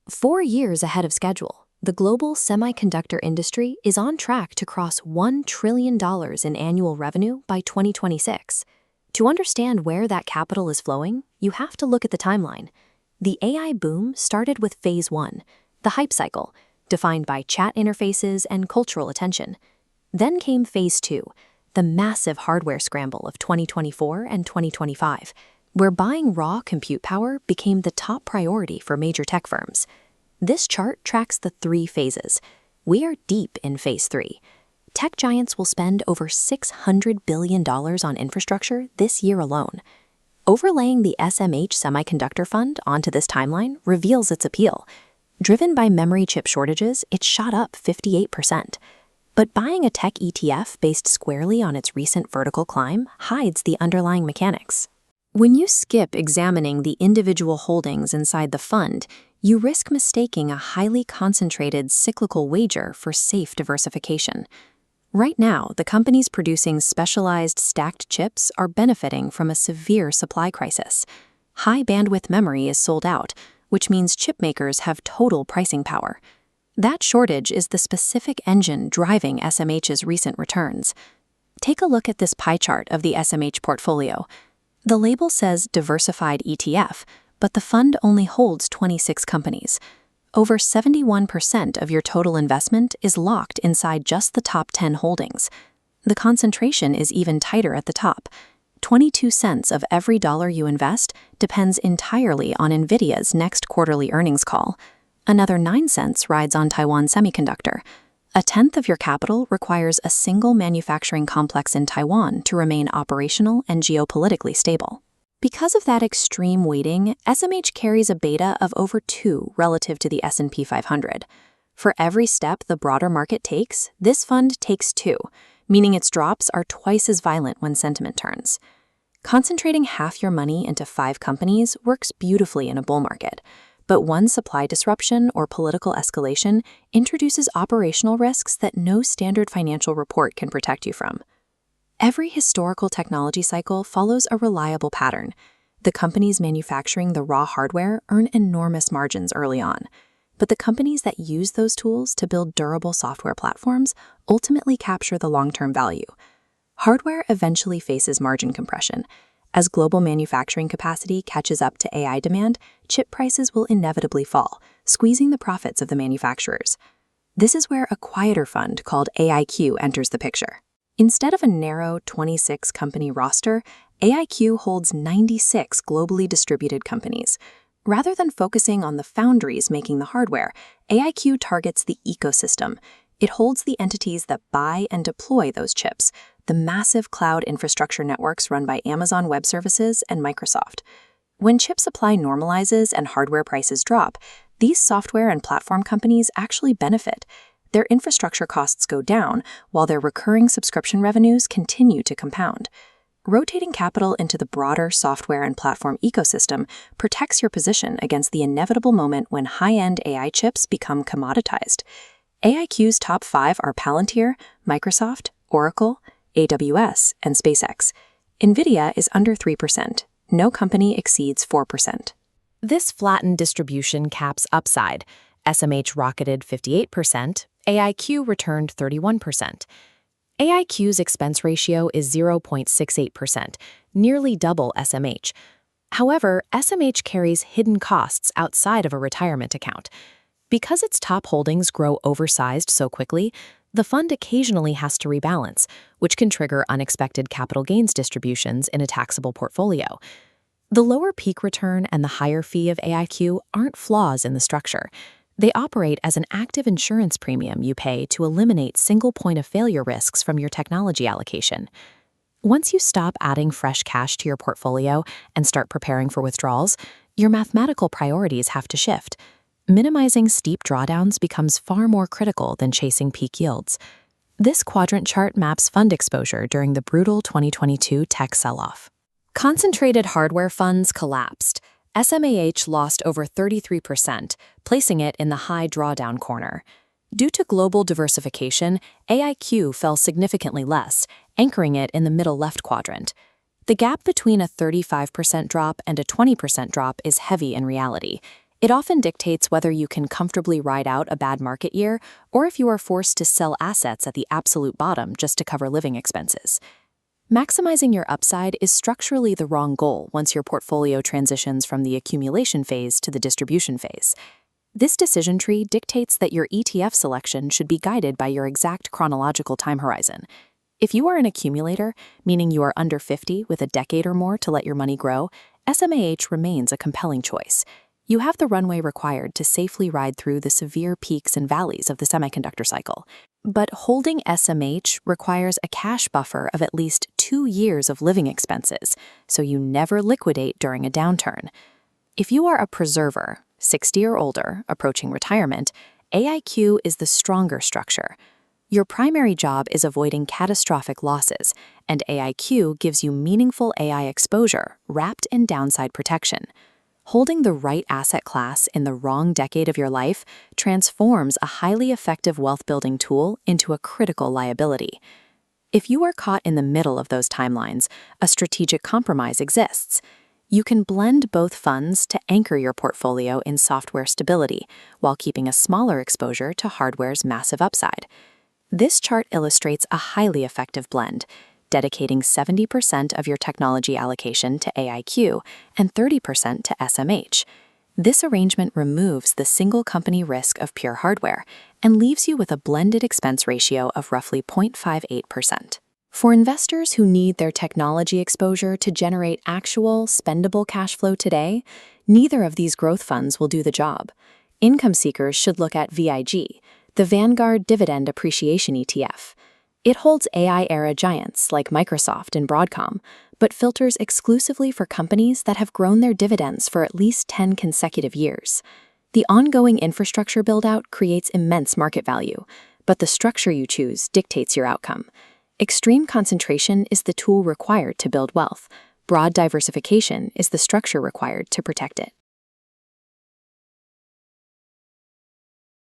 4 years ahead of schedule, the global semiconductor industry is on track to cross $1 trillion in annual revenue by 2026. To understand where that capital is flowing, you have to look at the timeline. The AI boom started with Phase 1, the hype cycle, defined by chat interfaces and cultural attention. Then came Phase 2, the massive hardware scramble of 2024 and 2025, where buying raw compute power became the top priority for major tech firms. This chart tracks the 3 phases. We are deep in Phase 3. Tech giants will spend over $600 billion on infrastructure this year alone. Overlaying the SMH Semiconductor Fund onto this timeline reveals its appeal. Driven by memory chip shortages, it shot up 58%. But buying a tech ETF based squarely on its recent vertical climb hides the underlying mechanics. When you skip examining the individual holdings inside the fund, you risk mistaking a highly concentrated cyclical wager for safe diversification. Right now, the companies producing specialized stacked chips are benefiting from a severe supply crisis. High bandwidth memory is sold out, which means chip makers have total pricing power. That shortage is the specific engine driving SMH's recent returns. Take a look at this pie chart of the SMH portfolio. The label says diversified ETF, but the fund only holds 26 companies. Over 71% of your total investment is locked inside just the top 10 holdings. The concentration is even tighter at the top. 22 cents of every dollar you invest depends entirely on NVIDIA's next quarterly earnings call. Another 9 cents rides on Taiwan Semiconductor. A tenth of your capital requires a single manufacturing complex in Taiwan to remain operational and geopolitically stable. Because of that extreme weighting, SMH carries a beta of over 2 relative to the S&P 500. For every step the broader market takes, this fund takes 2, meaning its drops are twice as violent when sentiment turns. Concentrating half your money into 5 companies works beautifully in a bull market, but one supply disruption or political escalation introduces operational risks that no standard financial report can protect you from. Every historical technology cycle follows a reliable pattern. The companies manufacturing the raw hardware earn enormous margins early on, but the companies that use those tools to build durable software platforms ultimately capture the long-term value. Hardware eventually faces margin compression. As global manufacturing capacity catches up to AI demand, chip prices will inevitably fall, squeezing the profits of the manufacturers. This is where a quieter fund called AIQ enters the picture. Instead of a narrow 26-company roster, AIQ holds 96 globally distributed companies. Rather than focusing on the foundries making the hardware, AIQ targets the ecosystem. It holds the entities that buy and deploy those chips, the massive cloud infrastructure networks run by Amazon Web Services and Microsoft. When chip supply normalizes and hardware prices drop, these software and platform companies actually benefit. Their infrastructure costs go down, while their recurring subscription revenues continue to compound. Rotating capital into the broader software and platform ecosystem protects your position against the inevitable moment when high-end AI chips become commoditized. AIQ's top 5 are Palantir, Microsoft, Oracle, AWS, and SpaceX. NVIDIA is under 3%. No company exceeds 4%. This flattened distribution caps upside. SMH rocketed 58%, AIQ returned 31%. AIQ's expense ratio is 0.68%, nearly double SMH. However, SMH carries hidden costs outside of a retirement account. Because its top holdings grow oversized so quickly, the fund occasionally has to rebalance, which can trigger unexpected capital gains distributions in a taxable portfolio. The lower peak return and the higher fee of AIQ aren't flaws in the structure. They operate as an active insurance premium you pay to eliminate single point of failure risks from your technology allocation. Once you stop adding fresh cash to your portfolio and start preparing for withdrawals, your mathematical priorities have to shift. Minimizing steep drawdowns becomes far more critical than chasing peak yields. This quadrant chart maps fund exposure during the brutal 2022 tech sell-off. Concentrated hardware funds collapsed. SMH lost over 33%, placing it in the high drawdown corner. Due to global diversification, AIQ fell significantly less, anchoring it in the middle left quadrant. The gap between a 35% drop and a 20% drop is heavy in reality. It often dictates whether you can comfortably ride out a bad market year or if you are forced to sell assets at the absolute bottom just to cover living expenses. Maximizing your upside is structurally the wrong goal once your portfolio transitions from the accumulation phase to the distribution phase. This decision tree dictates that your ETF selection should be guided by your exact chronological time horizon. If you are an accumulator, meaning you are under 50 with a decade or more to let your money grow, SMH remains a compelling choice. You have the runway required to safely ride through the severe peaks and valleys of the semiconductor cycle. But holding SMH requires a cash buffer of at least 2 years of living expenses, so you never liquidate during a downturn. If you are a preserver, 60 or older, approaching retirement, AIQ is the stronger structure. Your primary job is avoiding catastrophic losses, and AIQ gives you meaningful AI exposure wrapped in downside protection. Holding the right asset class in the wrong decade of your life transforms a highly effective wealth-building tool into a critical liability. If you are caught in the middle of those timelines, a strategic compromise exists. You can blend both funds to anchor your portfolio in software stability while keeping a smaller exposure to hardware's massive upside. This chart illustrates a highly effective blend, dedicating 70% of your technology allocation to AIQ and 30% to SMH. This arrangement removes the single company risk of pure hardware and leaves you with a blended expense ratio of roughly 0.58%. For investors who need their technology exposure to generate actual, spendable cash flow today, neither of these growth funds will do the job. Income seekers should look at VIG, the Vanguard Dividend Appreciation ETF. It holds AI-era giants like Microsoft and Broadcom, but filters exclusively for companies that have grown their dividends for at least 10 consecutive years. The ongoing infrastructure build-out creates immense market value, but the structure you choose dictates your outcome. Extreme concentration is the tool required to build wealth. Broad diversification is the structure required to protect it.